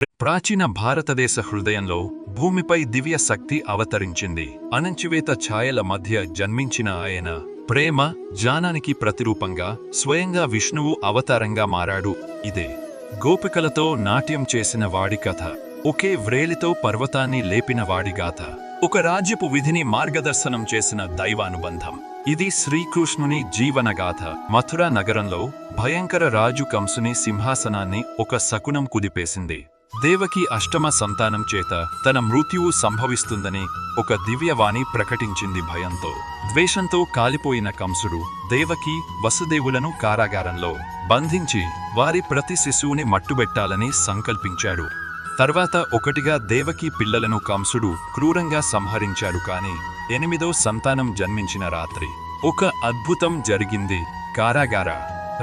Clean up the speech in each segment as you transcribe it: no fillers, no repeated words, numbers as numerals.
ప్రాచీన భారతదేశ హృదయంలో భూమిపై దివ్య శక్తి అవతరించింది. అణచివేత ఛాయల మధ్య జన్మించిన ఆయన ప్రేమ జ్ఞానానికి ప్రతిరూపంగా స్వయంగా విష్ణువు అవతారంగా మారాడు. ఇదే గోపికలతో నాట్యం చేసిన వాడి కథ, ఒకే వ్రేలితో పర్వతాన్ని లేపిన వాడి గాథ, ఒక రాజ్యపు విధిని మార్గదర్శనం చేసిన దైవానుబంధం. ఇది శ్రీకృష్ణుని జీవనగాథ. మథురా నగరంలో భయంకర రాజు కంసుని సింహాసనాన్ని ఒక శకునం కుదిపేసింది. దేవకి అష్టమ సంతానం చేత తన మృత్యువు సంభవిస్తుందని ఒక దివ్యవాణి ప్రకటించింది. భయంతో ద్వేషంతో కాలిపోయిన కంసుడు దేవకి వసుదేవులను కారాగారంలో బంధించి వారి ప్రతి శిశువుని మట్టుబెట్టాలని సంకల్పించాడు. తర్వాత ఒకటిగా దేవకి పిల్లలను కంసుడు క్రూరంగా సంహరించాడు. కాని 8వ సంతానం జన్మించిన రాత్రి ఒక అద్భుతం జరిగింది. కారాగార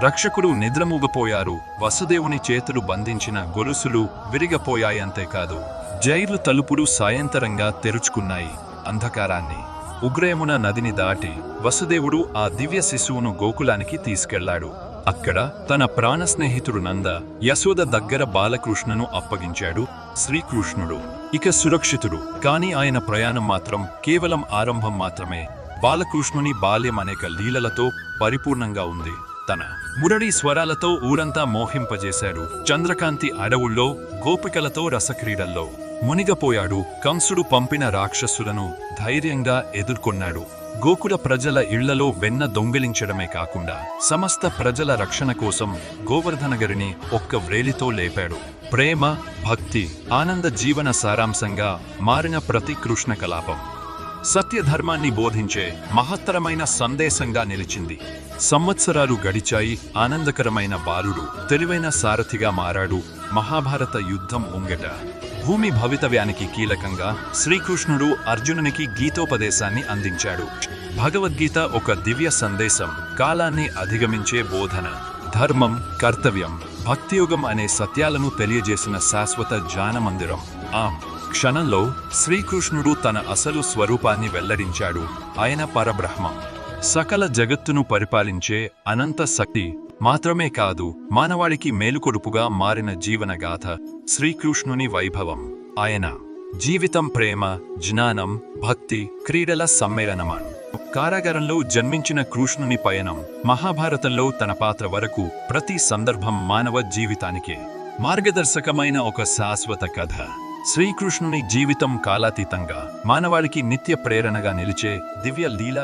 రక్షకుడు నిద్రమూగపోయారు. వసుదేవుని చేతులు బంధించిన గొలుసులు విరిగపోయాయంతేకాదు, జైలు తలుపులు సాయంత్రంగా తెరుచుకున్నాయి. అంధకారాన్ని ఉగ్రయమున నదిని దాటి వసుదేవుడు ఆ దివ్య శిశువును గోకులానికి తీసుకెళ్లాడు. అక్కడ తన ప్రాణ స్నేహితుడు నంద యశోద దగ్గర బాలకృష్ణను అప్పగించాడు. శ్రీకృష్ణుడు ఇక సురక్షితుడు. కాని ఆయన ప్రయాణం మాత్రం కేవలం ఆరంభం మాత్రమే. బాలకృష్ణుని బాల్యం అనేక లీలలతో పరిపూర్ణంగా ఉంది. తన మురళి స్వరాలతో ఊరంతా మోహింపజేశాడు. చంద్రకాంతి అడవుల్లో గోపికలతో రసక్రీడల్లో మునిగపోయాడు. కంసుడు పంపిన రాక్షసులను ధైర్యంగా ఎదుర్కొన్నాడు. గోకుల ప్రజల ఇళ్లలో వెన్న దొంగిలించడమే కాకుండా సమస్త ప్రజల రక్షణ కోసం గోవర్ధనగిరిని ఒక్క వ్రేలితో లేపాడు. ప్రేమ, భక్తి, ఆనంద జీవన సారాంశంగా మారిన ప్రతి కృష్ణ కలాపం సత్యధర్మాన్ని బోధించే మహత్తరమైన సందేశంగా నిలిచింది. సంవత్సరాలు గడిచాయి. ఆనందకరమైన బాలుడు తెలివైన సారథిగా మారాడు. మహాభారత యుద్ధం ముంగట భూమి భవితవ్యానికి కీలకంగా శ్రీకృష్ణుడు అర్జునునికి గీతోపదేశాన్ని అందించాడు. భగవద్గీత ఒక దివ్య సందేశం, కాలాన్ని అధిగమించే బోధన, ధర్మం, కర్తవ్యం, భక్తియుగం అనే సత్యాలను తెలియజేసిన శాశ్వత జ్ఞానమందిరం. ఆ క్షణంలో శ్రీకృష్ణుడు తన అసలు స్వరూపాన్ని వెల్లడించాడు. ఆయన పరబ్రహ్మం, సకల జగత్తును పరిపాలించే అనంత శక్తి మాత్రమే కాదు, మానవాళికి మేలుకొడుపుగా మారిన జీవనగాథ శ్రీకృష్ణుని వైభవం. ఆయన జీవితం ప్రేమ, జ్ఞానం, భక్తి, క్రీడల సమ్మేళనమా. కారాగారంలో జన్మించిన కృష్ణుని పయనం మహాభారతంలో తన పాత్ర వరకు ప్రతి సందర్భం మానవ జీవితానికే మార్గదర్శకమైన ఒక శాశ్వత కథ. శ్రీకృష్ణుని జీవితం కాలాతీతంగా మానవాళికి నిత్య ప్రేరణగా నిలిచే దివ్య లీలా